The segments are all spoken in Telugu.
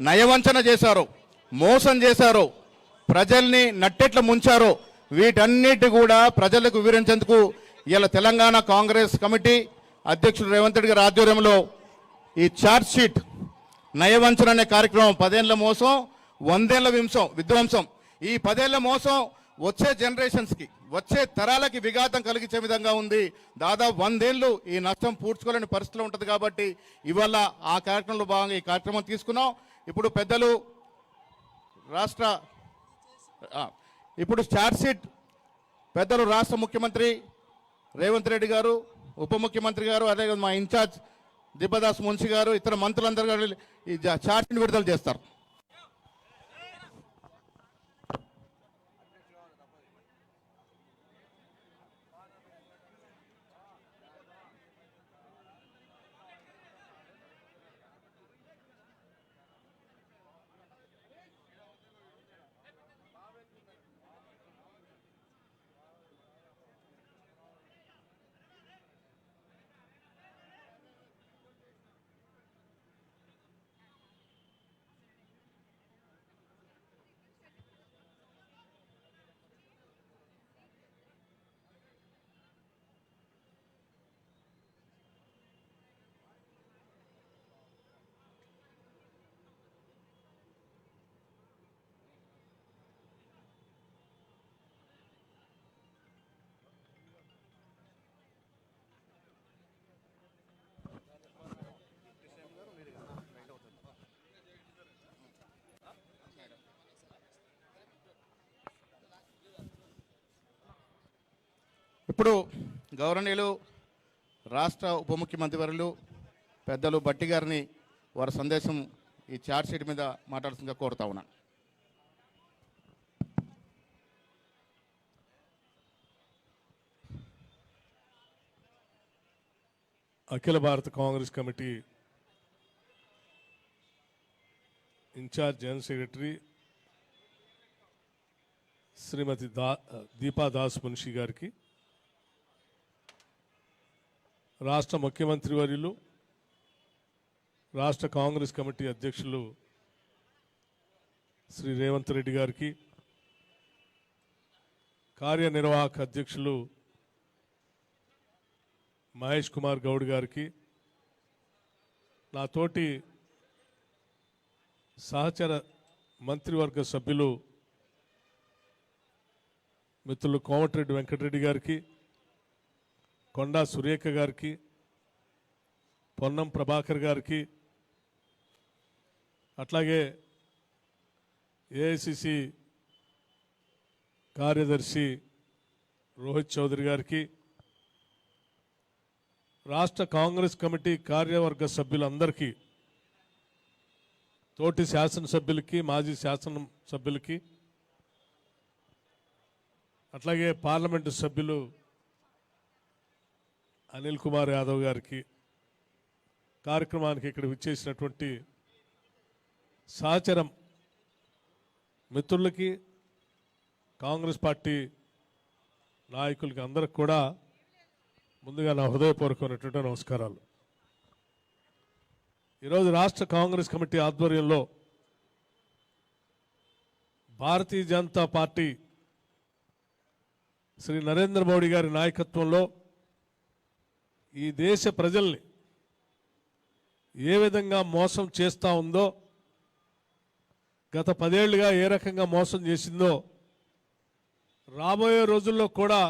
నయవంచన చేశారో, మోసం చేశారో, ప్రజల్ని నట్టెట్ల ముంచారో వీటన్నిటి కూడా ప్రజలకు వివరించేందుకు ఇలా తెలంగాణ కాంగ్రెస్ కమిటీ అధ్యక్షుడు రేవంత్ రెడ్డి గారి ఆధ్వర్యంలో ఈ ఛార్జ్ షీట్ నయవంచన అనే కార్యక్రమం 10 ఏళ్ల మోసం 100 ఏళ్ల విధ్వంసం ఈ 10 ఏళ్ల మోసం వచ్చే జనరేషన్స్కి వచ్చే తరాలకి విఘాతం కలిగించే విధంగా ఉంది. దాదాపు 100 ఏళ్ళు ఈ నష్టం పూడ్చుకోలేని పరిస్థితిలో ఉంటుంది. కాబట్టి ఇవాళ ఆ కార్యక్రమంలో భాగంగా ఈ కార్యక్రమం తీసుకున్నాం. ఇప్పుడు ఛార్జ్ షీట్ పెద్దలు రాష్ట్ర ముఖ్యమంత్రి రేవంత్ రెడ్డి గారు, ఉప ముఖ్యమంత్రి గారు, అదే మా ఇన్ఛార్జ్ దీపదాస్ మున్షి గారు, ఇతర మంత్రులందరూ గారు ఈ ఛార్జ్ షీట్ విడుదల చేస్తారు. ఇప్పుడు గౌరవనీయులు రాష్ట్ర ఉప ముఖ్యమంత్రి వర్యులు పెద్దలు భట్టి గారిని వారి సందేశం ఈ ఛార్జ్ షీట్ మీద మాట్లాడుతుందిగా కోరుతా ఉన్నా. Akhila Bharata Congress committee incharge general secretary Shrimati Deepa Das Munshi గారికి, రాష్ట్ర ముఖ్యమంత్రి వర్యులు రాష్ట్ర కాంగ్రెస్ కమిటీ అధ్యక్షులు శ్రీ రేవంత్ రెడ్డి గారికి, కార్యనిర్వాహక అధ్యక్షులు మహేష్ కుమార్ గౌడ్ గారికి, నాతోటి సహచర మంత్రివర్గ సభ్యులు మిత్రులు కోమటిరెడ్డి వెంకటరెడ్డి గారికి, కొండా సురేఖ గారికి, పొన్నం ప్రభాకర్ గారికి, అట్లాగే ఏఐసిసి కార్యదర్శి రోహిత్ చౌదరి గారికి, రాష్ట్ర కాంగ్రెస్ కమిటీ కార్యవర్గ సభ్యులందరికీ, తోటి శాసనసభ్యులకి, మాజీ శాసనసభ్యులకి, అట్లాగే పార్లమెంటు సభ్యులు అనిల్ కుమార్ యాదవ్ గారికి, కార్యక్రమానికి ఇక్కడ విచ్చేసినటువంటి సహచరం మిత్రులకి, కాంగ్రెస్ పార్టీ నాయకులకి అందరికి కూడా ముందుగా నా హృదయపూర్వకమైనటువంటి నమస్కారాలు. ఈరోజు రాష్ట్ర కాంగ్రెస్ కమిటీ ఆధ్వర్యంలో భారతీయ జనతా పార్టీ శ్రీ నరేంద్ర మోడీ గారి నాయకత్వంలో ఈ దేశ ప్రజల్ని ఏ విధంగా మోసం చేస్తూ ఉందో, గత 10 ఏళ్లుగా ఏ రకంగా మోసం చేసిందో, రాబోయే రోజుల్లో కూడా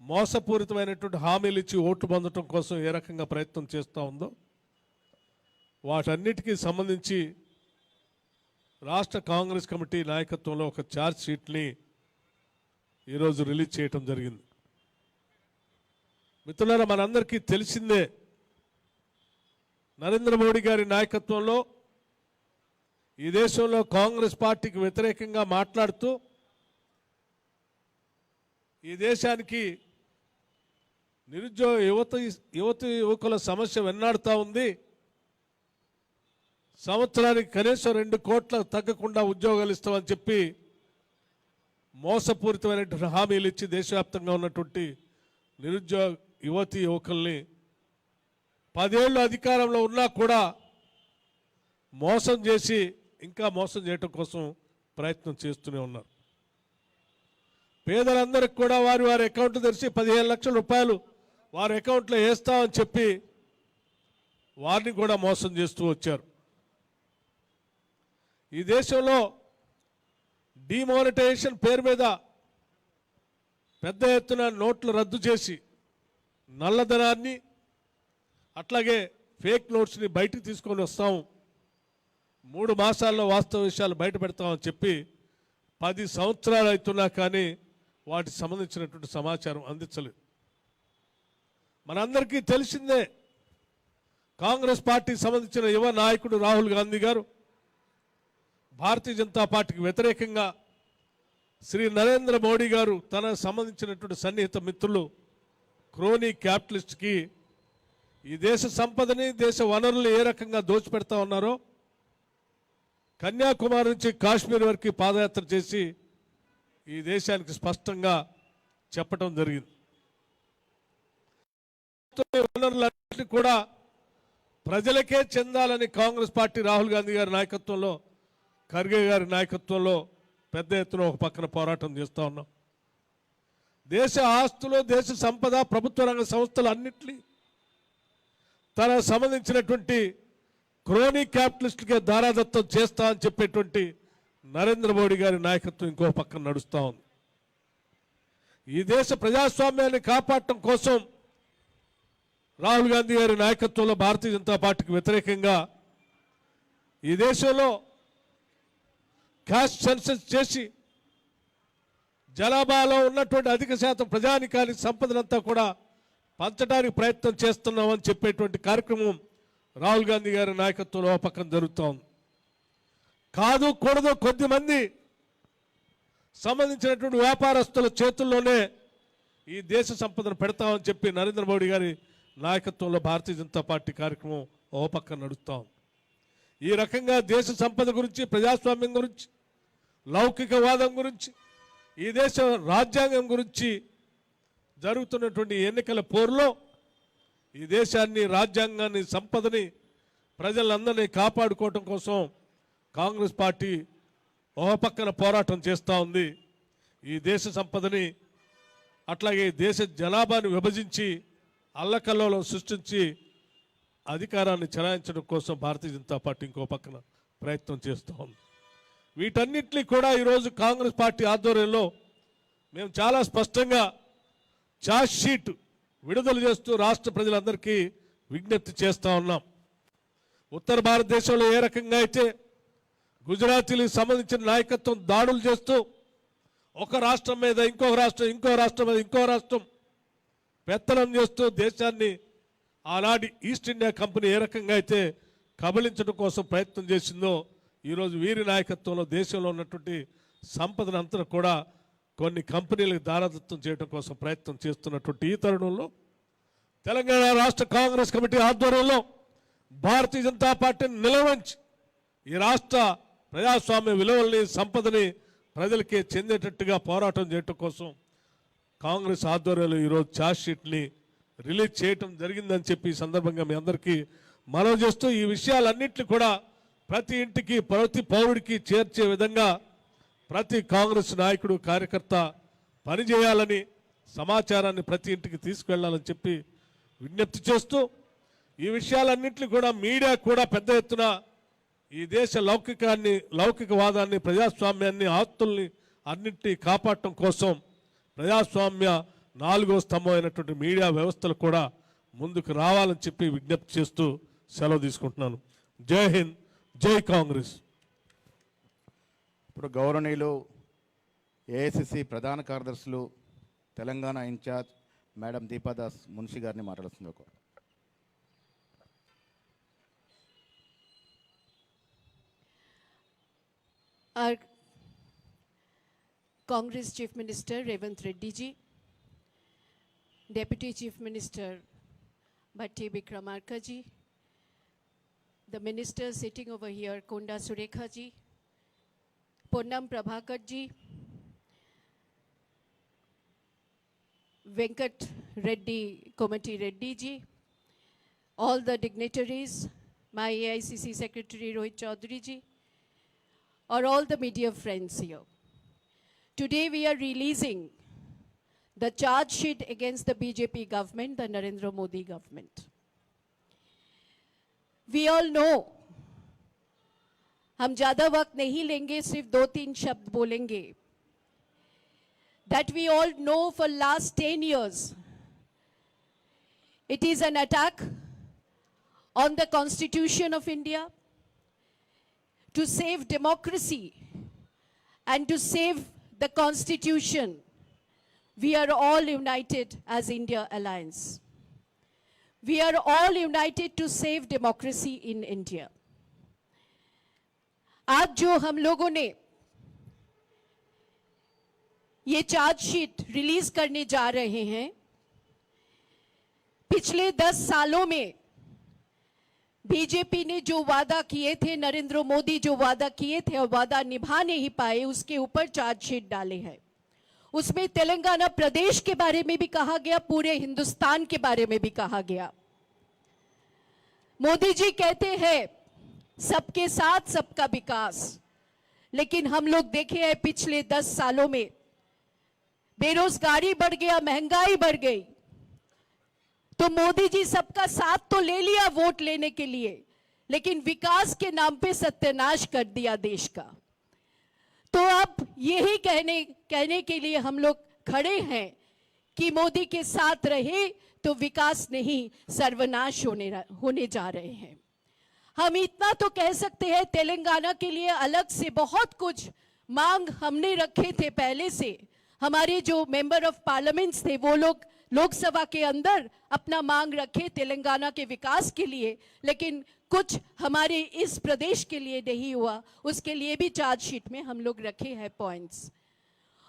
మోసపూరితమైనటువంటి హామీలు ఇచ్చి ఓట్లు పొందడం కోసం ఏ రకంగా ప్రయత్నం చేస్తూ ఉందో, వాటన్నిటికీ సంబంధించి రాష్ట్ర కాంగ్రెస్ కమిటీ నాయకత్వంలో ఒక ఛార్జ్ షీట్ని ఈరోజు రిలీజ్ చేయటం జరిగింది. మిత్రులారా, మనందరికీ తెలిసిందే, నరేంద్ర మోడీ గారి నాయకత్వంలో ఈ దేశంలో కాంగ్రెస్ పార్టీకి వ్యతిరేకంగా మాట్లాడుతూ ఈ దేశానికి నిరుద్యోగ యువకుల సమస్య వెన్నాడుతూ ఉంది. సంవత్సరానికి కనీసం 2 కోట్ల తగ్గకుండా ఉద్యోగాలు ఇస్తామని చెప్పి మోసపూరితమైనటువంటి హామీలు ఇచ్చి దేశవ్యాప్తంగా ఉన్నటువంటి నిరుద్యోగ యువకుల్ని 10 ఏళ్ళు అధికారంలో ఉన్నా కూడా మోసం చేసి ఇంకా మోసం చేయటం కోసం ప్రయత్నం చేస్తూనే ఉన్నారు. పేదలందరికీ కూడా వారి వారి అకౌంట్ తెరిచి 15 లక్షల రూపాయలు వారి అకౌంట్లో వేస్తామని చెప్పి వారిని కూడా మోసం చేస్తూ వచ్చారు. ఈ దేశంలో డిమానిటైజేషన్ పేరు మీద పెద్ద ఎత్తున నోట్లు రద్దు చేసి నల్లధనాన్ని అట్లాగే ఫేక్ నోట్స్ని బయటికి తీసుకొని వస్తాం, 3 మాసాల్లో వాస్తవ విషయాలు బయట పెడతామని చెప్పి 10 సంవత్సరాలు అవుతున్నా కానీ వాటికి సంబంధించినటువంటి సమాచారం అందించలేదు. మనందరికీ తెలిసిందే, కాంగ్రెస్ పార్టీకి సంబంధించిన యువ నాయకుడు రాహుల్ గాంధీ గారు భారతీయ జనతా పార్టీకి వ్యతిరేకంగా శ్రీ నరేంద్ర మోడీ గారు తనకు సంబంధించినటువంటి సన్నిహిత మిత్రులు క్రోనీ క్యాపిటలిస్ట్కి ఈ దేశ సంపదని దేశ వనరులు ఏ రకంగా దోచిపెడతా ఉన్నారో కన్యాకుమారి నుంచి కాశ్మీర్ వరకు పాదయాత్ర చేసి ఈ దేశానికి స్పష్టంగా చెప్పడం జరిగింది. వనరులన్నింటినీ కూడా ప్రజలకే చెందాలని కాంగ్రెస్ పార్టీ రాహుల్ గాంధీ గారి నాయకత్వంలో, ఖర్గే గారి నాయకత్వంలో పెద్ద ఎత్తున ఒక పక్కన పోరాటం చేస్తూ ఉన్నాం. దేశ ఆస్తులు, దేశ సంపద, ప్రభుత్వ రంగ సంస్థలు అన్నింటినీ తనకు సంబంధించినటువంటి క్రోనీ క్యాపిటలిస్టులకే దారాదత్తం చేస్తా అని చెప్పేటువంటి నరేంద్ర మోడీ గారి నాయకత్వం ఇంకో పక్కన నడుస్తూ ఉంది. ఈ దేశ ప్రజాస్వామ్యాన్ని కాపాడటం కోసం రాహుల్ గాంధీ గారి నాయకత్వంలో భారతీయ జనతా పార్టీకి వ్యతిరేకంగా ఈ దేశంలో క్యాస్ట్ సెన్సస్ చేసి జనాభాలో ఉన్నటువంటి అధిక శాతం ప్రజానికానికి సంపదనంతా కూడా పంచడానికి ప్రయత్నం చేస్తున్నామని చెప్పేటువంటి కార్యక్రమం రాహుల్ గాంధీ గారి నాయకత్వంలో పక్కన జరుగుతూ ఉంది. కాదు కూడదు కొద్దిమంది సంబంధించినటువంటి వ్యాపారస్తుల చేతుల్లోనే ఈ దేశ సంపదను పెడతామని చెప్పి నరేంద్ర మోడీ గారి నాయకత్వంలో భారతీయ జనతా పార్టీ కార్యక్రమం ఓ పక్కన నడుస్తూ ఉంది. ఈ రకంగా దేశ సంపద గురించి, ప్రజాస్వామ్యం గురించి, లౌకికవాదం గురించి, ఈ దేశ రాజ్యాంగం గురించి జరుగుతున్నటువంటి ఎన్నికల పోరులో ఈ దేశాన్ని, రాజ్యాంగాన్ని, సంపదని, ప్రజలందరినీ కాపాడుకోవటం కోసం కాంగ్రెస్ పార్టీ ఒక పక్కన పోరాటం చేస్తూ ఉంది. ఈ దేశ సంపదని అట్లాగే దేశ జనాభాని విభజించి అల్లకల్లోలం సృష్టించి అధికారాన్ని చెలాయించడం కోసం భారతీయ జనతా పార్టీ ఇంకో పక్కన ప్రయత్నం చేస్తూ ఉంది. వీటన్నిటినీ కూడా ఈరోజు కాంగ్రెస్ పార్టీ ఆధ్వర్యంలో మేము చాలా స్పష్టంగా ఛార్జ్ షీట్ విడుదల చేస్తూ రాష్ట్ర ప్రజలందరికీ విజ్ఞప్తి చేస్తూ ఉన్నాం. ఉత్తర భారతదేశంలో ఏ రకంగా అయితే గుజరాతీలకు సంబంధించిన నాయకత్వం దాడులు చేస్తూ ఒక రాష్ట్రం మీద ఇంకొక రాష్ట్రం, ఇంకో రాష్ట్రం మీద ఇంకో రాష్ట్రం పెత్తనం చేస్తూ దేశాన్ని ఆనాటి ఈస్ట్ ఇండియా కంపెనీ ఏ రకంగా అయితే కబలించడం కోసం ప్రయత్నం చేసిందో ఈరోజు వీరి నాయకత్వంలో దేశంలో ఉన్నటువంటి సంపదను అంతా కూడా కొన్ని కంపెనీలకు దారాదత్తం చేయడం కోసం ప్రయత్నం చేస్తున్నటువంటి ఈ తరుణంలో తెలంగాణ రాష్ట్ర కాంగ్రెస్ కమిటీ ఆధ్వర్యంలో భారతీయ జనతా పార్టీని నిలవంచి ఈ రాష్ట్ర ప్రజాస్వామ్య విలువల్ని, సంపదని ప్రజలకే చెందేటట్టుగా పోరాటం చేయడం కోసం కాంగ్రెస్ ఆధ్వర్యంలో ఈరోజు ఛార్జ్ షీట్ని రిలీజ్ చేయటం జరిగిందని చెప్పి ఈ సందర్భంగా మీ అందరికీ మనవి చేస్తూ ఈ విషయాలన్నింటినీ కూడా ప్రతి ఇంటికి, ప్రతి పౌరుడికి చేర్చే విధంగా ప్రతి కాంగ్రెస్ నాయకుడు, కార్యకర్త పనిచేయాలని, సమాచారాన్ని ప్రతి ఇంటికి తీసుకువెళ్లాలని చెప్పి విజ్ఞప్తి చేస్తూ ఈ విషయాలన్నింటినీ కూడా మీడియా కూడా పెద్ద ఎత్తున ఈ దేశ లౌకికవాదాన్ని, ప్రజాస్వామ్యాన్ని, ఆస్తుల్ని అన్నింటినీ కాపాడటం కోసం ప్రజాస్వామ్య 4వ స్తంభం అయినటువంటి మీడియా వ్యవస్థలు కూడా ముందుకు రావాలని చెప్పి విజ్ఞప్తి చేస్తూ సెలవు తీసుకుంటున్నాను. జై హింద్, జై కాంగ్రెస్. ఇప్పుడు గౌరవనీయులు ఏఐసిసి ప్రధాన కార్యదర్శులు, తెలంగాణ ఇన్ఛార్జ్ మేడం దీపాదాస్ మున్షి గారిని మాట్లాడుతుంది. Our Congress Chief Minister Revanth Reddy ji, Deputy Chief Minister Bhatti Vikramarka ji, the ministers sitting over here, Konda Surekha ji, Ponnam Prabhakar ji, Venkat Reddy, Komati Reddy ji, all the dignitaries, my AICC Secretary Rohit Chaudhary ji, or all the media friends here. Today we are releasing the charge sheet against the BJP government, the Narendra Modi government. We all know, हम ज़्यादा वक्त नहीं लेंगे, सिर्फ 2-3 शब्द बोलेंगे, that we all know for last 10 years, it is an attack on the Constitution of India to save democracy and to save the Constitution. We are all united as India Alliance. We are all united to save democracy in India. आज जो हम लोगों ने ये चार्जशीट रिलीज करने जा रहे हैं, पिछले 10 सालों में बीजेपी ने जो वादा किए थे, नरेंद्र मोदी जो वादा किए थे और वादा निभा नहीं पाए, उसके ऊपर चार्जशीट डाले हैं। उसमें तेलंगाना प्रदेश के बारे में भी कहा गया, पूरे हिंदुस्तान के बारे में भी कहा गया। मोदी जी कहते हैं सबके साथ सबका विकास, लेकिन हम लोग देखे हैं पिछले 10 सालों में बेरोजगारी बढ़ गया, महंगाई बढ़ गई। तो मोदी जी सबका साथ तो ले लिया वोट लेने के लिए, लेकिन विकास के नाम पे सत्यानाश कर दिया देश का। तो अब यही कहने के लिए हम लोग खड़े हैं कि मोदी के साथ रहे तो विकास नहीं, सर्वनाश होने जा रहे हैं। हम इतना तो कह सकते हैं, तेलंगाना के लिए अलग से बहुत कुछ मांग हमने रखे थे पहले से। हमारे जो मेंबर ऑफ पार्लियामेंट्स थे वो लोग लोकसभा के अंदर अपना मांग रखे तेलंगाना के विकास के लिए, लेकिन कुछ हमारे इस प्रदेश के लिए नहीं हुआ। उसके लिए भी चार्जशीट में हम लोग रखे हैं पॉइंट्स।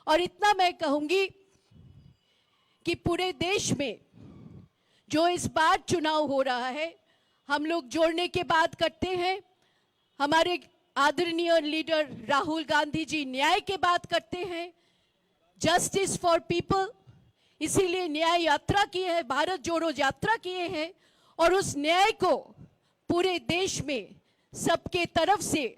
और इतना मैं कहूंगी कि पूरे देश में जो इस बार चुनाव हो रहा है, हम लोग जोड़ने की बात करते हैं। हमारे आदरणीय लीडर राहुल गांधी जी न्याय की बात करते हैं, जस्टिस फॉर पीपल, इसीलिए न्याय यात्रा की है, भारत जोड़ो यात्रा किए हैं। और उस न्याय को पूरे देश में सबके तरफ से,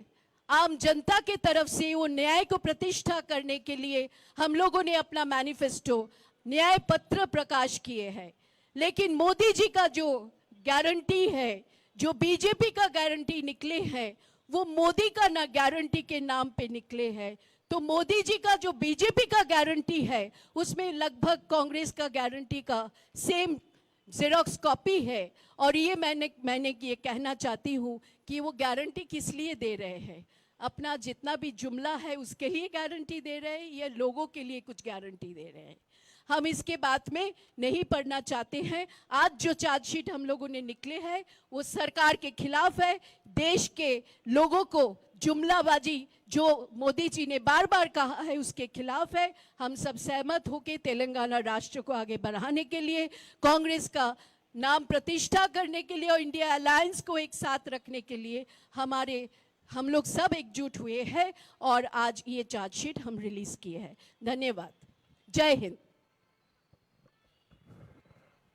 आम जनता के तरफ से वो न्याय को प्रतिष्ठा करने के लिए हम लोगों ने अपना मैनिफेस्टो न्याय पत्र प्रकाश किए हैं। लेकिन मोदी जी का जो गारंटी है, जो बीजेपी का गारंटी निकले हैं, वो मोदी का ना गारंटी के नाम पे निकले हैं। तो मोदी जी का जो बीजेपी का गारंटी है, उसमें लगभग कांग्रेस का गारंटी का सेम जेरोक्स कॉपी है। और ये मैंने ये कहना चाहती हूँ कि वो गारंटी किस लिए दे रहे हैं? अपना जितना भी जुमला है उसके लिए गारंटी दे रहे हैं या लोगों के लिए कुछ गारंटी दे रहे हैं? हम इसके बात में नहीं पढ़ना चाहते हैं। आज जो चार्जशीट हम लोगों ने निकले हैं वो सरकार के खिलाफ है। देश के लोगों को जुमलाबाजी जो मोदी जी ने बार बार कहा है उसके खिलाफ है। हम सब सहमत होकर तेलंगाना राष्ट्र को आगे बढ़ाने के लिए, कांग्रेस का नाम प्रतिष्ठा करने के लिए और इंडिया अलायंस को एक साथ रखने के लिए हम लोग सब एकजुट हुए हैं और आज ये चार्जशीट हम रिलीज किए हैं। धन्यवाद। जय हिंद।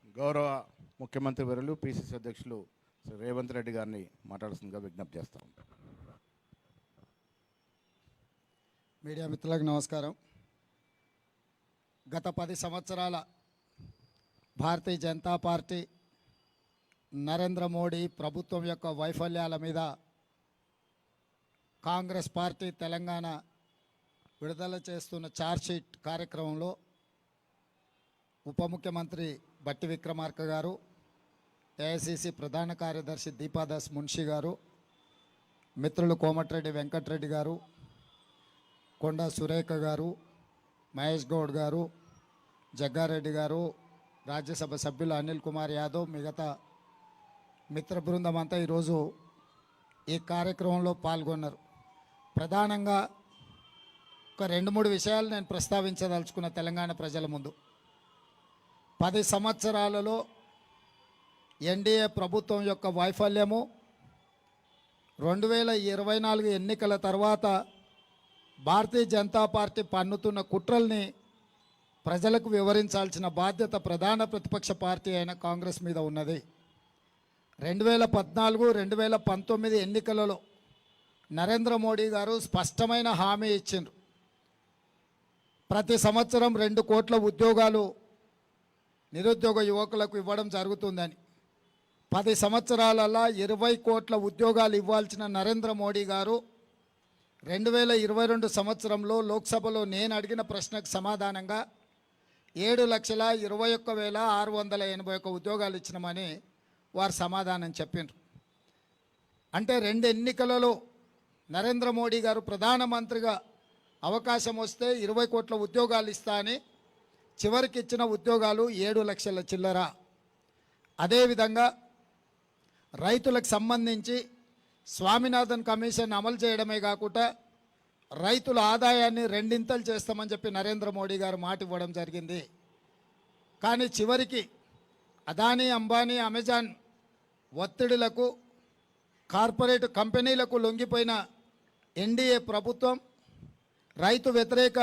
గౌరవ ముఖ్యమంత్రి వర్యులు పిసిసి అధ్యక్షులు శ్రీ రేవంత్ రెడ్డి గారిని మాట్లాడాల్సిందిగా విజ్ఞప్తి చేస్తాం. మీడియా మిత్రులకు నమస్కారం. గత 10 సంవత్సరాల భారతీయ జనతా పార్టీ నరేంద్ర మోడీ ప్రభుత్వం యొక్క వైఫల్యాల మీద కాంగ్రెస్ పార్టీ తెలంగాణ విడుదల చేస్తున్న ఛార్జ్షీట్ కార్యక్రమంలో ఉప ముఖ్యమంత్రి బట్టి విక్రమార్క గారు, ఏఐసిసి ప్రధాన కార్యదర్శి దీపాదాస్ మున్షి గారు, మిత్రులు కోమటిరెడ్డి వెంకటరెడ్డి గారు, కొండా సురేఖ గారు, మహేష్ గౌడ్ గారు, జగ్గారెడ్డి గారు, రాజ్యసభ సభ్యులు అనిల్ కుమార్ యాదవ్, మిగతా మిత్ర బృందం అంతా ఈరోజు ఈ కార్యక్రమంలో పాల్గొన్నారు. ప్రధానంగా ఒక 2-3 విషయాలు నేను ప్రస్తావించదలుచుకున్న తెలంగాణ ప్రజల ముందు. 10 సంవత్సరాలలో ఎన్డీఏ ప్రభుత్వం యొక్క వైఫల్యము, 2024 ఎన్నికల తర్వాత భారతీయ జనతా పార్టీ పన్నుతున్న కుట్రల్ని ప్రజలకు వివరించాల్సిన బాధ్యత ప్రధాన ప్రతిపక్ష పార్టీ అయిన కాంగ్రెస్ మీద ఉన్నది. 2014 2019 ఎన్నికలలో నరేంద్ర మోడీ గారు స్పష్టమైన హామీ ఇచ్చిండ్రు. ప్రతి సంవత్సరం 2 కోట్ల ఉద్యోగాలు నిరుద్యోగ యువకులకు ఇవ్వడం జరుగుతుందని. 10 సంవత్సరాలలో 20 కోట్ల ఉద్యోగాలు ఇవ్వాల్సిన నరేంద్ర మోడీ గారు 2022 సంవత్సరంలో లోక్సభలో నేను అడిగిన ప్రశ్నకు సమాధానంగా 7,21,681 ఉద్యోగాలు ఇచ్చినామని వారు సమాధానం చెప్పిండ్రు. అంటే 2 ఎన్నికలలో నరేంద్ర మోడీ గారు ప్రధానమంత్రిగా అవకాశం వస్తే 20 కోట్ల ఉద్యోగాలు ఇస్తా అని చివరికి ఇచ్చిన ఉద్యోగాలు 7 లక్షల చిల్లర. అదేవిధంగా రైతులకు సంబంధించి స్వామినాథన్ కమిషన్ అమలు చేయడమే కాకుండా రైతుల ఆదాయాన్ని 2 చేస్తామని చెప్పి నరేంద్ర మోడీ గారు మాట ఇవ్వడం జరిగింది. కానీ చివరికి అదానీ, అంబానీ, అమెజాన్ ఒత్తిడులకు కార్పొరేట్ కంపెనీలకు లొంగిపోయిన ఎన్డీఏ ప్రభుత్వం రైతు వ్యతిరేక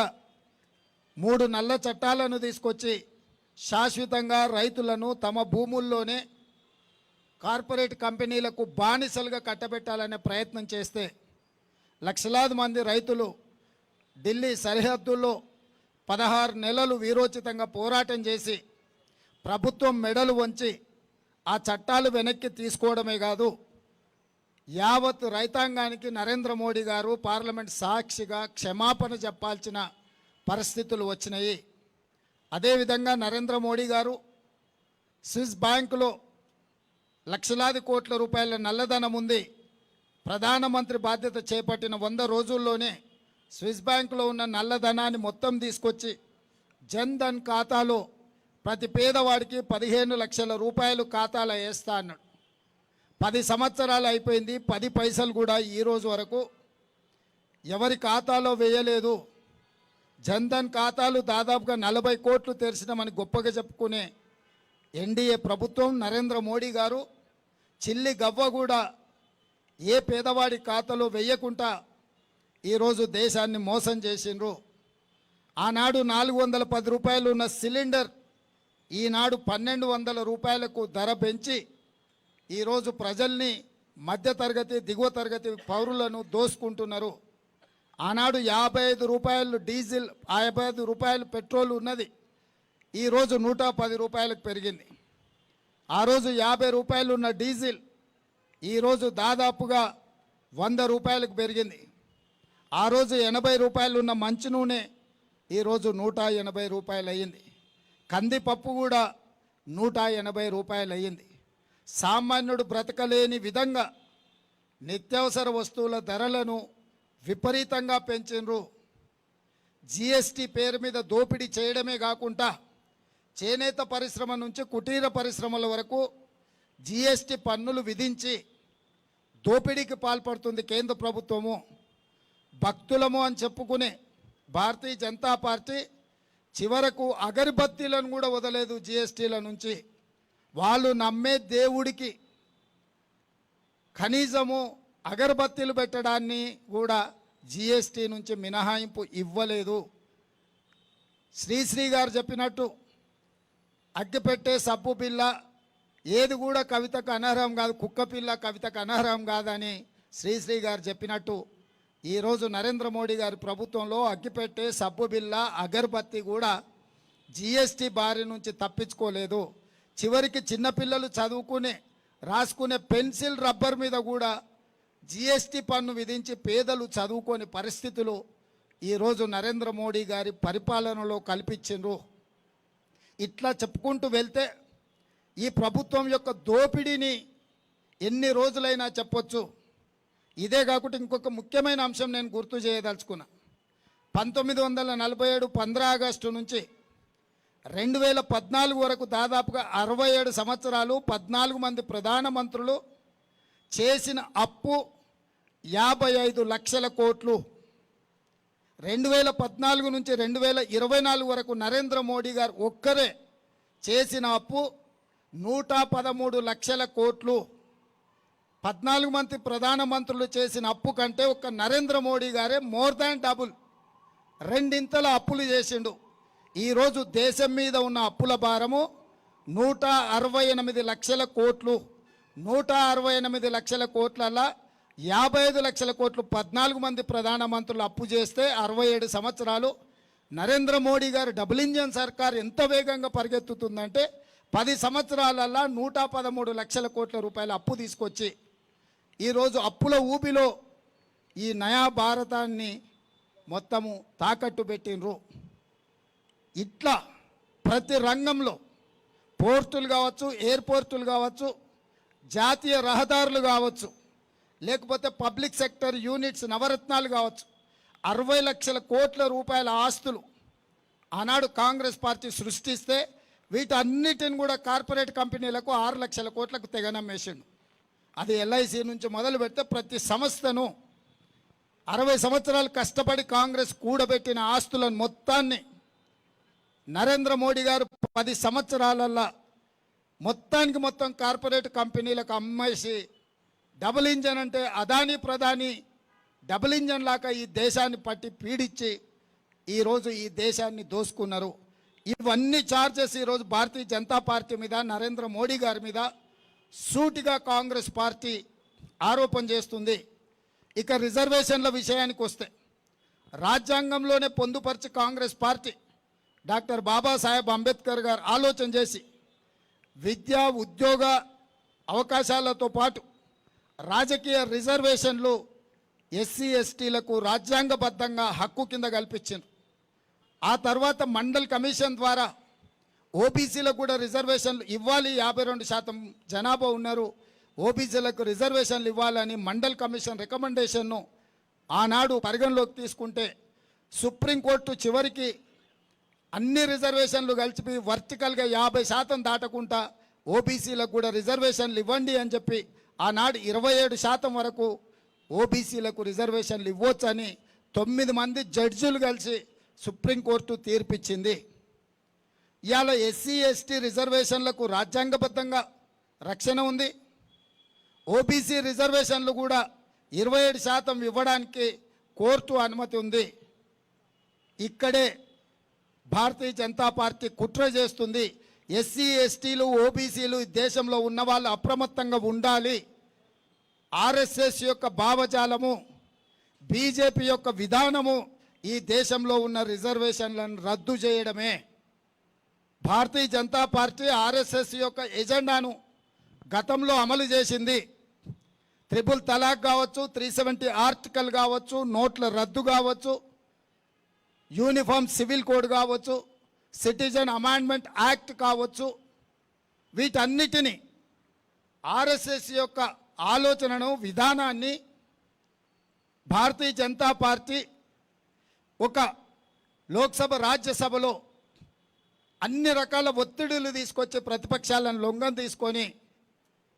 3 నల్ల చట్టాలను తీసుకొచ్చి శాశ్వతంగా రైతులను తమ భూముల్లోనే కార్పొరేట్ కంపెనీలకు బానిసలుగా కట్టబెట్టాలనే ప్రయత్నం చేస్తే లక్షలాది మంది రైతులు ఢిల్లీ సరిహద్దుల్లో 16 నెలలు వీరోచితంగా పోరాటం చేసి ప్రభుత్వం మెడలు వంచి ఆ చట్టాలు వెనక్కి తీసుకోవడమే కాదు, యావత్ రైతాంగానికి నరేంద్ర మోడీ గారు పార్లమెంట్ సాక్షిగా క్షమాపణ చెప్పాల్సిన పరిస్థితులు వచ్చినాయి. అదేవిధంగా నరేంద్ర మోడీ గారు స్విస్ బ్యాంకులో లక్షలాది కోట్ల రూపాయల నల్లధనం ఉంది. ప్రధానమంత్రి బాధ్యత చేపట్టిన 100 రోజుల్లోనే స్విస్ బ్యాంకులో ఉన్న నల్లధనాన్ని మొత్తం తీసుకొచ్చి జన్ ధన్ ఖాతాలో ప్రతి పేదవాడికి 15 లక్షల రూపాయలు ఖాతాలో వేస్తా అన్నాడు. 10 సంవత్సరాలు అయిపోయింది, 10 పైసలు కూడా ఈ రోజు వరకు ఎవరి ఖాతాలో వేయలేదు. జన్ ధన్ ఖాతాలు దాదాపుగా 40 కోట్లు తెరిచినామని గొప్పగా చెప్పుకునే ఎన్డీఏ ప్రభుత్వం నరేంద్ర మోడీ గారు చిల్లి గవ్వ కూడా ఏ పేదవాడి ఖాతాలో వేయకుండా ఈరోజు దేశాన్ని మోసం చేసిండ్రు. ఆనాడు 410 రూపాయలు ఉన్న సిలిండర్ ఈనాడు 1200 రూపాయలకు ధర పెంచి ఈరోజు ప్రజల్ని మధ్యతరగతి దిగువ తరగతి పౌరులను దోసుకుంటున్నారు. ఆనాడు 55 రూపాయలు డీజిల్, 55 రూపాయలు పెట్రోల్ ఉన్నది, ఈరోజు 110 రూపాయలకు పెరిగింది. ఆ రోజు 50 రూపాయలు ఉన్న డీజిల్ ఈరోజు దాదాపుగా 100 రూపాయలకు పెరిగింది. ఆ రోజు 80 రూపాయలు ఉన్న మంచి నూనె ఈరోజు 180 రూపాయలు అయ్యింది. కందిపప్పు కూడా 180 రూపాయలు అయ్యింది. సామాన్యుడు బ్రతకలేని విధంగా నిత్యావసర వస్తువుల ధరలను విపరీతంగా పెంచిండ్రు. జిఎస్టీ పేరు మీద దోపిడీ చేయడమే కాకుండా చేనేత పరిశ్రమ నుంచి కుటీర పరిశ్రమల వరకు జిఎస్టీ పన్నులు విధించి దోపిడీకి పాల్పడుతుంది కేంద్ర ప్రభుత్వము. భక్తులము అని చెప్పుకునే భారతీయ జనతా పార్టీ చివరకు అగరబత్తీలను కూడా వదలేదు జిఎస్టీల నుంచి. వాళ్ళు నమ్మే దేవుడికి కనీసము అగరబత్తీలు పెట్టడాన్ని కూడా జిఎస్టీ నుంచి మినహాయింపు ఇవ్వలేదు. శ్రీశ్రీ గారు చెప్పినట్టు అగ్గిపెట్టే సబ్బు పిల్ల ఏది కూడా కవితకు అనర్హం కాదు, కుక్క పిల్ల కవితకు అనర్హం కాదని శ్రీశ్రీ గారు చెప్పినట్టు ఈరోజు నరేంద్ర మోడీ గారి ప్రభుత్వంలో అగ్గిపెట్టే సబ్బు బిల్ల అగరబత్తి కూడా జిఎస్టీ బారి నుంచి తప్పించుకోలేదు. చివరికి చిన్నపిల్లలు చదువుకునే రాసుకునే పెన్సిల్ రబ్బర్ మీద కూడా జిఎస్టీ పన్ను విధించి పేదలు చదువుకోని పరిస్థితులు ఈరోజు నరేంద్ర మోడీ గారి పరిపాలనలో కల్పించిండ్రు. ఇట్లా చెప్పుకుంటూ వెళ్తే ఈ ప్రభుత్వం యొక్క దోపిడీని ఎన్ని రోజులైనా చెప్పొచ్చు. ఇదే కాకుండా ఇంకొక ముఖ్యమైన అంశం నేను గుర్తు చేయదలుచుకున్నా. 1947 15 ఆగస్టు నుంచి 2014 వరకు దాదాపుగా 67 సంవత్సరాలు 14 మంది ప్రధానమంత్రులు చేసిన అప్పు 55 లక్షల కోట్లు. 2014 నుంచి 2024 వరకు నరేంద్ర మోడీ గారు ఒక్కరే చేసిన అప్పు 113 లక్షల కోట్లు. 14 మంది ప్రధానమంత్రులు చేసిన అప్పు కంటే ఒక్క నరేంద్ర మోడీ గారే మోర్ దాన్ డబుల్, 2 అప్పులు చేసిండు. ఈరోజు దేశం మీద ఉన్న అప్పుల భారము 168 లక్షల కోట్లు. 168 లక్షల కోట్లల్లా 55 లక్షల కోట్లు 14 మంది ప్రధానమంత్రులు అప్పు చేస్తే 67 సంవత్సరాలు నరేంద్ర మోడీ గారు డబుల్ ఇంజన్ సర్కార్ ఎంత వేగంగా పరిగెత్తుతుందంటే 10 సంవత్సరాలల్లా 113 లక్షల కోట్ల రూపాయల అప్పు తీసుకొచ్చి ఈరోజు అప్పుల ఊబిలో ఈ నయా భారతాన్ని మొత్తము తాకట్టు పెట్టినరు. ఇట్లా ప్రతి రంగంలో పోర్టులు కావచ్చు, ఎయిర్పోర్టులు కావచ్చు, జాతీయ రహదారులు కావచ్చు, లేకపోతే పబ్లిక్ సెక్టర్ యూనిట్స్ నవరత్నాలు కావచ్చు, 60 లక్షల కోట్ల రూపాయల ఆస్తులు ఆనాడు కాంగ్రెస్ పార్టీ సృష్టిస్తే వీటన్నిటిని కూడా కార్పొరేట్ కంపెనీలకు 6 లక్షల కోట్లకు తెగనమ్మేసిండు. అది ఎల్ఐసి నుంచి మొదలు పెడితే ప్రతి సంస్థను 60 సంవత్సరాలు కష్టపడి కాంగ్రెస్ కూడబెట్టిన ఆస్తులను మొత్తాన్ని నరేంద్ర మోడీ గారు 10 సంవత్సరాలల్లా మొత్తానికి మొత్తం కార్పొరేట్ కంపెనీలకు అమ్మేసి డబుల్ ఇంజన్ అంటే అదానీ ప్రధాని డబుల్ ఇంజన్ లాగా ఈ దేశాన్ని పట్టి పీడించి ఈరోజు ఈ దేశాన్ని దోసుకున్నారు. ఇవన్నీ ఛార్జెస్ ఈరోజు భారతీయ జనతా పార్టీ మీద, నరేంద్ర మోడీ గారి మీద సూటిగా కాంగ్రెస్ పార్టీ ఆరోపణ చేస్తుంది. ఇక రిజర్వేషన్ల విషయానికి వస్తే రాజ్యాంగంలోనే పొందుపరిచి కాంగ్రెస్ పార్టీ డాక్టర్ బాబాసాహెబ్ అంబేద్కర్ గారు ఆలోచన చేసి విద్యా ఉద్యోగ అవకాశాలతో పాటు రాజకీయ రిజర్వేషన్లు ఎస్సీ ఎస్టీలకు రాజ్యాంగబద్ధంగా హక్కు కింద కల్పించారు. ఆ తర్వాత మండల్ కమిషన్ ద్వారా ఓబీసీలకు కూడా రిజర్వేషన్లు ఇవ్వాలి, 52% జనాభా ఉన్నారు, ఓబీసీలకు రిజర్వేషన్లు ఇవ్వాలని మండల్ కమిషన్ రికమెండేషన్ను ఆనాడు పరిగణలోకి తీసుకుంటే సుప్రీంకోర్టు చివరికి అన్ని రిజర్వేషన్లు కలిపి వర్టికల్గా 50% దాటకుండా ఓబీసీలకు కూడా రిజర్వేషన్లు ఇవ్వండి అని చెప్పి ఆనాడు 27% వరకు ఓబీసీలకు రిజర్వేషన్లు ఇవ్వచ్చని 9 మంది జడ్జిలు కలిసి సుప్రీంకోర్టు తీర్పిచ్చింది. ఇవాళ ఎస్సీ ఎస్టీ రిజర్వేషన్లకు రాజ్యాంగబద్ధంగా రక్షణ ఉంది. ఓబీసీ రిజర్వేషన్లు కూడా 27% ఇవ్వడానికి కోర్టు అనుమతి ఉంది. ఇక్కడే భారతీయ జనతా పార్టీ కుట్ర చేస్తుంది. ఎస్సీ ఎస్టీలు ఓబీసీలు దేశంలో ఉన్న వాళ్ళు అప్రమత్తంగా ఉండాలి. ఆర్ఎస్ఎస్ యొక్క భావజాలము, బీజేపీ యొక్క విధానము ఈ దేశంలో ఉన్న రిజర్వేషన్లను రద్దు చేయడమే. భారతీయ జనతా పార్టీ ఆర్ఎస్ఎస్ యొక్క ఎజెండాను గతంలో అమలు చేసింది. ట్రిపుల్ తలాక్ కావచ్చు, 370 ఆర్టికల్ కావచ్చు, నోట్ల రద్దు కావచ్చు, యూనిఫామ్ సివిల్ కోడ్ కావచ్చు, సిటిజన్ అమెండ్మెంట్ యాక్ట్ కావచ్చు, వీటన్నిటినీ ఆర్ఎస్ఎస్ యొక్క ఆలోచనను, విధానాన్ని భారతీయ జనతా పార్టీ ఒక లోక్సభ రాజ్యసభలో అన్ని రకాల ఒత్తిడులు తీసుకొచ్చి ప్రతిపక్షాలను లొంగం తీసుకొని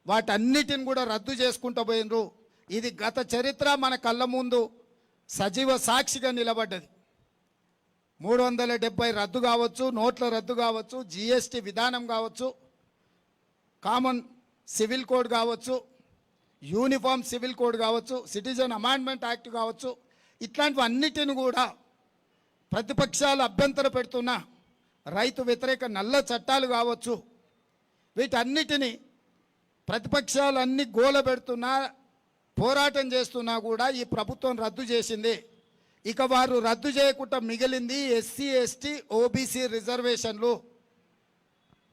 వాటన్నిటిని కూడా రద్దు చేసుకుంటూ పోయినరు. ఇది గత చరిత్ర మన కళ్ళ ముందు సజీవ సాక్షిగా నిలబడ్డది. 370 రద్దు కావచ్చు, నోట్ల రద్దు కావచ్చు, జిఎస్టీ విధానం కావచ్చు, కామన్ సివిల్ కోడ్ కావచ్చు, యూనిఫామ్ సివిల్ కోడ్ కావచ్చు, సిటిజన్ అమెండ్మెంట్ యాక్ట్ కావచ్చు, ఇట్లాంటివి అన్నిటిని కూడా ప్రతిపక్షాలు అభ్యంతర పెడుతున్న రైతు వ్యతిరేక నల్ల చట్టాలు కావచ్చు, వీటన్నిటిని ప్రతిపక్షాలన్నీ గోల పెడుతున్నా, పోరాటం చేస్తున్నా కూడా ఈ ప్రభుత్వం రద్దు చేసింది. ఇక వారు రద్దు చేయకుండా మిగిలింది ఎస్సీ ఎస్టీ ఓబీసీ రిజర్వేషన్లు.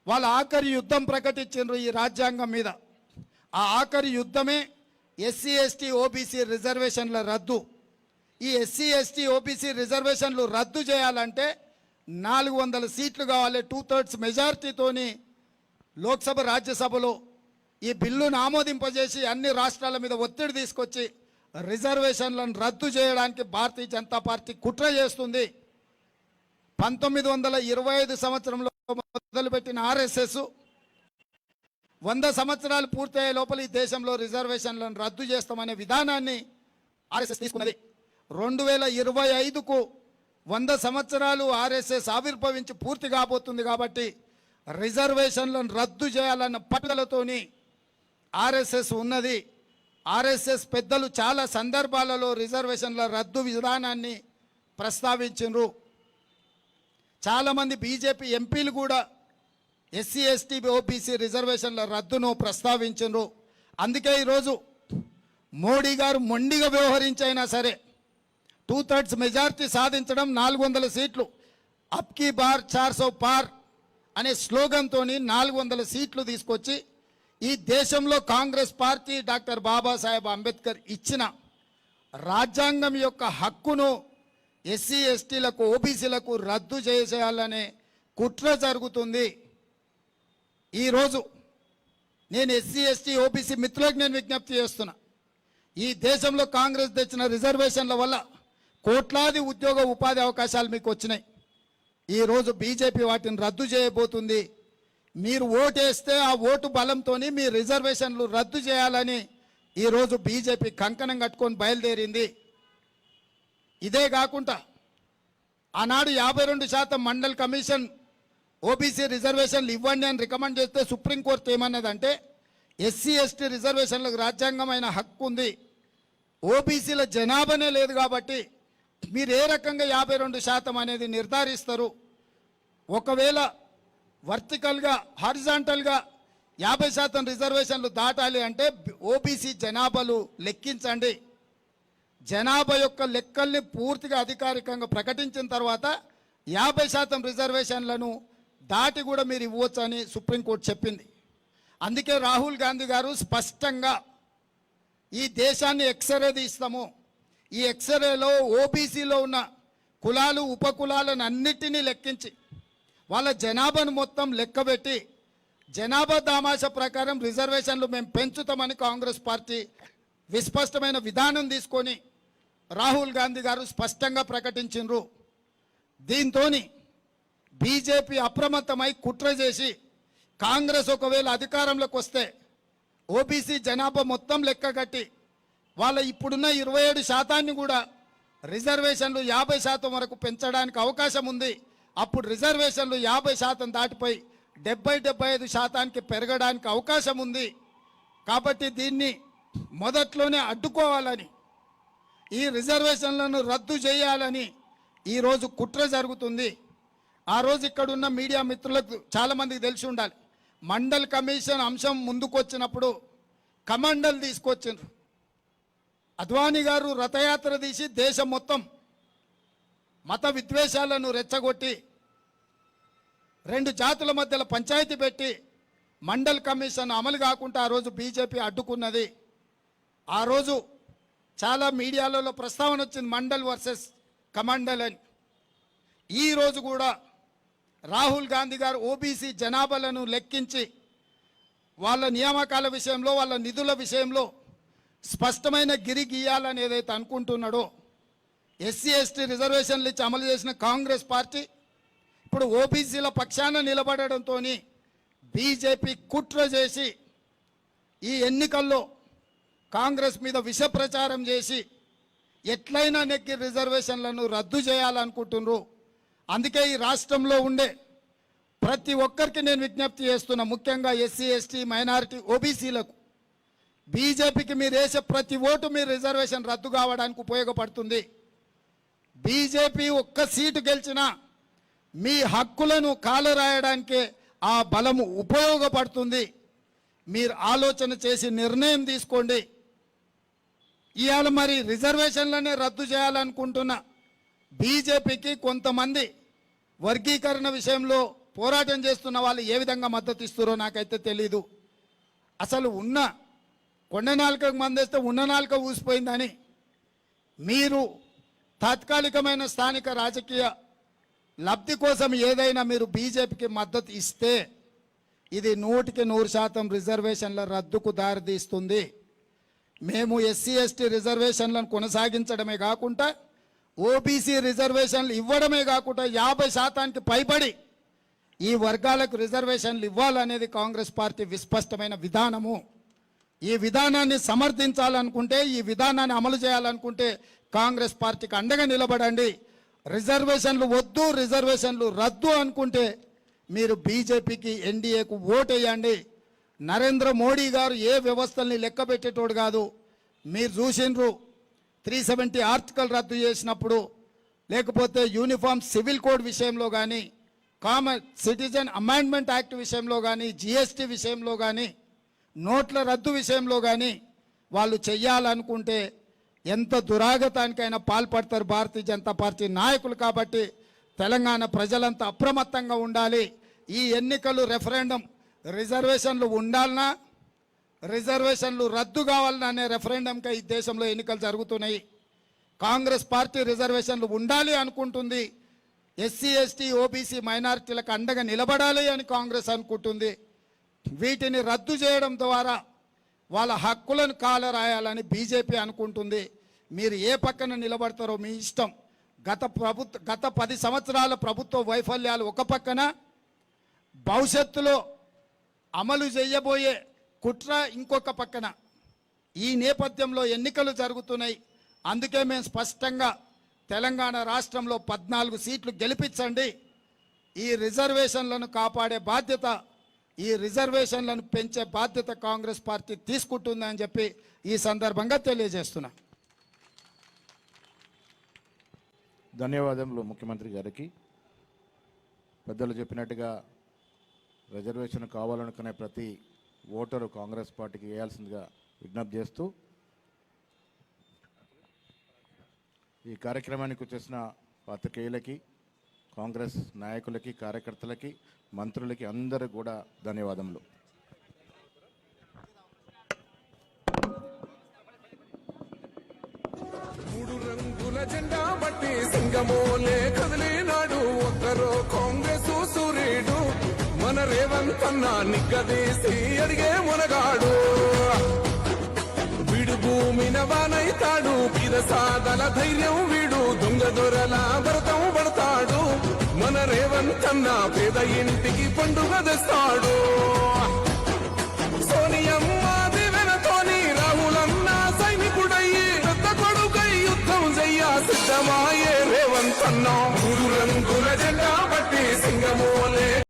వాళ్ళ ఆఖరి యుద్ధం ప్రకటించారు ఈ రాజ్యాంగం మీద. ఆ ఆఖరి యుద్ధమే ఎస్సీ ఎస్టీ ఓబీసీ రిజర్వేషన్ల రద్దు. ఈ ఎస్సీ ఎస్టీ ఓబీసీ రిజర్వేషన్లు రద్దు చేయాలంటే 400 సీట్లు కావాలి. 2/3 మెజారిటీతోని లోక్సభ రాజ్యసభలో ఈ బిల్లును ఆమోదింపజేసి అన్ని రాష్ట్రాల మీద ఒత్తిడి తీసుకొచ్చి రిజర్వేషన్లను రద్దు చేయడానికి భారతీయ జనతా పార్టీ కుట్ర చేస్తుంది. 1925 సంవత్సరంలో మొదలుపెట్టిన ఆర్ఎస్ఎస్ 100 సంవత్సరాలు పూర్తయ్యే లోపల ఈ దేశంలో రిజర్వేషన్లను రద్దు చేస్తామనే విధానాన్ని ఆర్ఎస్ఎస్ తీసుకున్నది. 2025కు 100 సంవత్సరాలు ఆర్ఎస్ఎస్ ఆవిర్భవించి పూర్తి కాబోతుంది. కాబట్టి రిజర్వేషన్లను రద్దు చేయాలన్న పట్టుదలతోని ఆర్ఎస్ఎస్ ఉన్నది. ఆర్ఎస్ఎస్ పెద్దలు చాలా సందర్భాలలో రిజర్వేషన్ల రద్దు విధానాన్ని ప్రస్తావించారు. చాలామంది బీజేపీ ఎంపీలు కూడా ఎస్సీ ఎస్టీ ఓబీసీ రిజర్వేషన్ల రద్దును ప్రస్తావించారు. అందుకే ఈరోజు మోడీ గారు మొండిగా వ్యవహరించైనా సరే 2/3 మెజారిటీ సాధించడం, 400 సీట్లు అప్కీ బార్ 400 పార్ అనే స్లోగన్తో 400 సీట్లు తీసుకొచ్చి ఈ దేశంలో కాంగ్రెస్ పార్టీ డాక్టర్ బాబాసాహెబ్ అంబేద్కర్ ఇచ్చిన రాజ్యాంగం యొక్క హక్కును ఎస్సీ ఎస్టీలకు ఓబీసీలకు రద్దు చేసేయాలనే కుట్ర జరుగుతుంది. ఈరోజు నేను ఎస్సీ ఎస్టీ ఓబీసీ మిత్రులకు నేను విజ్ఞప్తి చేస్తున్నా, ఈ దేశంలో కాంగ్రెస్ తెచ్చిన రిజర్వేషన్ల వల్ల కోట్లాది ఉద్యోగ ఉపాధి అవకాశాలు మీకు వచ్చినాయి. ఈరోజు బీజేపీ వాటిని రద్దు చేయబోతుంది. మీరు ఓటేస్తే ఆ ఓటు బలంతో మీ రిజర్వేషన్లు రద్దు చేయాలని ఈరోజు బీజేపీ కంకణం కట్టుకొని బయలుదేరింది. ఇదే కాకుండా ఆనాడు 52% మండల్ కమిషన్ ఓబీసీ రిజర్వేషన్లు ఇవ్వండి అని రికమెండ్ చేస్తే సుప్రీంకోర్టు ఏమన్నదంటే ఎస్సీ ఎస్టీ రిజర్వేషన్లకు రాజ్యాంగమైన హక్కు ఉంది, ఓబీసీల జనాభానే లేదు కాబట్టి మీరు ఏ రకంగా 52% అనేది నిర్ధారిస్తారు. ఒకవేళ వర్టికల్గా హారిజాంటల్గా 50% రిజర్వేషన్లు దాటాలి అంటే ఓబీసీ జనాభాలు లెక్కించండి. జనాభా యొక్క లెక్కల్ని పూర్తిగా అధికారికంగా ప్రకటించిన తర్వాత 50% రిజర్వేషన్లను దాటి కూడా మీరు ఇవ్వచ్చు అని సుప్రీంకోర్టు చెప్పింది. అందుకే రాహుల్ గాంధీ గారు స్పష్టంగా ఈ దేశాన్ని ఎక్స్రే తీస్తాము, ఈ ఎక్స్రేలో ఓబీసీలో ఉన్న కులాలు ఉపకులాలను అన్నిటినీ లెక్కించి వాళ్ళ జనాభాను మొత్తం లెక్కబెట్టి జనాభా దామాష ప్రకారం రిజర్వేషన్లు మేము పెంచుతామని కాంగ్రెస్ పార్టీ విస్పష్టమైన విధానం తీసుకొని రాహుల్ గాంధీ గారు స్పష్టంగా ప్రకటించారు. దీంతో బీజేపీ అప్రమత్తమై కుట్ర చేసి కాంగ్రెస్ ఒకవేళ అధికారంలోకి వస్తే ఓబీసీ జనాభా మొత్తం లెక్కగట్టి వాళ్ళ ఇప్పుడున్న 27% కూడా రిజర్వేషన్లు 50% వరకు పెంచడానికి అవకాశం ఉంది. అప్పుడు రిజర్వేషన్లు 50% దాటిపోయి 70-75% పెరగడానికి అవకాశం ఉంది. కాబట్టి దీన్ని మొదట్లోనే అడ్డుకోవాలని, ఈ రిజర్వేషన్లను రద్దు చేయాలని ఈరోజు కుట్ర జరుగుతుంది. ఆ రోజు ఇక్కడ ఉన్న మీడియా మిత్రులకు చాలామందికి తెలిసి ఉండాలి, మండల్ కమిషన్ అంశం ముందుకొచ్చినప్పుడు కమండల్ తీసుకొచ్చిండ్రు. అద్వానీ గారు రథయాత్ర తీసి దేశం మొత్తం మత విద్వేషాలను రెచ్చగొట్టి 2 జాతుల మధ్యలో పంచాయతీ పెట్టి మండల్ కమిషన్ అమలు కాకుండా ఆ రోజు బీజేపీ అడ్డుకున్నది. ఆ రోజు చాలా మీడియాలలో ప్రస్తావన వచ్చింది మండల్ వర్సెస్ కమండల్ అని. ఈరోజు కూడా రాహుల్ గాంధీ గారు ఓబీసీ జనాభాలను లెక్కించి వాళ్ళ నియామకాల విషయంలో వాళ్ళ నిధుల విషయంలో స్పష్టమైన గిరి గీయాలని ఏదైతే అనుకుంటున్నాడో, ఎస్సీ ఎస్టీ రిజర్వేషన్లు ఇచ్చి అమలు చేసిన కాంగ్రెస్ పార్టీ ఇప్పుడు ఓబీసీల పక్షాన నిలబడడంతో బీజేపీ కుట్ర చేసి ఈ ఎన్నికల్లో కాంగ్రెస్ మీద విష ప్రచారం చేసి ఎట్లయినా నెక్కి రిజర్వేషన్లను రద్దు చేయాలనుకుంటున్నారు. అందుకే ఈ రాష్ట్రంలో ఉండే ప్రతి ఒక్కరికి నేను విజ్ఞప్తి చేస్తున్నా, ముఖ్యంగా ఎస్సీ ఎస్టీ మైనారిటీ ఓబీసీలకు, బీజేపీకి మీరు వేసే ప్రతి ఓటు మీ రిజర్వేషన్ రద్దు కావడానికి ఉపయోగపడుతుంది. బీజేపీ ఒక్క సీటు గెలిచినా మీ హక్కులను కాలరాయడానికే ఆ బలము ఉపయోగపడుతుంది. మీరు ఆలోచన చేసి నిర్ణయం తీసుకోండి. ఇవాళ మరి రిజర్వేషన్లనే రద్దు చేయాలనుకుంటున్న బీజేపీకి కొంతమంది వర్గీకరణ విషయంలో పోరాటం చేస్తున్న వాళ్ళు ఏ విధంగా మద్దతు ఇస్తారో నాకైతే తెలీదు. అసలు ఉన్న కొండ నాలుకకు మందేస్తే ఉన్న నాలుక ఊసిపోయిందని మీరు తాత్కాలికమైన స్థానిక రాజకీయ లబ్ధి కోసం ఏదైనా మీరు బీజేపీకి మద్దతు ఇస్తే ఇది 100% రిజర్వేషన్ల రద్దుకు దారితీస్తుంది. మేము ఎస్సీ ఎస్టీ రిజర్వేషన్లను కొనసాగించడమే కాకుండా ఓబీసీ రిజర్వేషన్లు ఇవ్వడమే కాకుండా 50%కి పైబడి ఈ వర్గాలకు రిజర్వేషన్లు ఇవ్వాలనేది కాంగ్రెస్ పార్టీ విస్పష్టమైన విధానము. ఈ విధానాన్ని సమర్థించాలనుకుంటే, ఈ విధానాన్ని అమలు చేయాలనుకుంటే కాంగ్రెస్ పార్టీకి అండగా నిలబడండి. రిజర్వేషన్లు వద్దు, రిజర్వేషన్లు రద్దు అనుకుంటే మీరు బీజేపీకి ఎన్డీఏకు ఓటేయండి. నరేంద్ర మోడీ గారు ఏ వ్యవస్థల్ని లెక్క పెట్టేటోడు కాదు. మీరు చూసిండ్రు 370 ఆర్టికల్ రద్దు చేసినప్పుడు, లేకపోతే యూనిఫామ్ సివిల్ కోడ్ విషయంలో కానీ, కామన్ సిటిజన్ అమెండ్మెంట్ యాక్ట్ విషయంలో కానీ, జిఎస్టీ విషయంలో కానీ నోట్ల రద్దు విషయంలో కానీ వాళ్ళు చెయ్యాలనుకుంటే ఎంత దురాగతానికైనా పాల్పడతారు భారతీయ జనతా పార్టీ నాయకులు. కాబట్టి తెలంగాణ ప్రజలంతా అప్రమత్తంగా ఉండాలి. ఈ ఎన్నికలు రెఫరెండం రిజర్వేషన్లు ఉండాలన్నా రిజర్వేషన్లు రద్దు కావాలన్నా అనే రెఫరెండంగా ఈ దేశంలో ఎన్నికలు జరుగుతున్నాయి. కాంగ్రెస్ పార్టీ రిజర్వేషన్లు ఉండాలి అనుకుంటుంది. ఎస్సీ ఎస్టీ ఓబీసీ మైనారిటీలకు అండగా నిలబడాలి అని కాంగ్రెస్ అనుకుంటుంది. వీటిని రద్దు చేయడం ద్వారా వాళ్ళ హక్కులను కాలరాయాలని బీజేపీ అనుకుంటుంది. మీరు ఏ పక్కన నిలబడతారో మీ ఇష్టం. గత 10 సంవత్సరాల ప్రభుత్వ వైఫల్యాలు ఒక పక్కన, భవిష్యత్తులో అమలు చేయబోయే కుట్ర ఇంకొక పక్కన. ఈ నేపథ్యంలో ఎన్నికలు జరుగుతున్నాయి. అందుకే మేము స్పష్టంగా తెలంగాణ రాష్ట్రంలో 14 సీట్లు గెలిపించండి, ఈ రిజర్వేషన్లను కాపాడే బాధ్యత, ఈ రిజర్వేషన్లను పెంచే బాధ్యత కాంగ్రెస్ పార్టీ తీసుకుంటుందని చెప్పి ఈ సందర్భంగా తెలియజేస్తున్నా. ధన్యవాదములు ముఖ్యమంత్రి గారికి. పెద్దలు చెప్పినట్టుగా రిజర్వేషన్ కావాలనుకునే ప్రతి ఓటరు కాంగ్రెస్ పార్టీకి వేయాల్సిందిగా విజ్ఞప్తి చేస్తూ ఈ కార్యక్రమానికి వచ్చేసిన పాత్రికేయులకి, కాంగ్రెస్ నాయకులకి, కార్యకర్తలకి, మంత్రులకి అందరూ కూడా ధన్యవాదములు. మూడు రంగుల జెండా బట్టి సింగమోలే కదిలినాడు ఒక్కరో కాంగ్రెస్ సూర్యుడు మన రేవంత్ అన్న నిగ్గదీసి అడిగే మునగాడు. వీడు భూమిన వానైతాడు, పిరసాదల ధైర్యం వీడు, దొంగ దొరల భరతం పడతాడు. మన రేవంత్ అన్న పేద ఇంటికి పండుగ తెస్తాడు. సోనియమ్మ దివెనతోని రాహులన్న సైనికుడయ్యి పెద్ద కొడుకై యుద్ధం చెయ్య సిద్ధమాయే రేవంత్ అన్న. మూడు రంగుల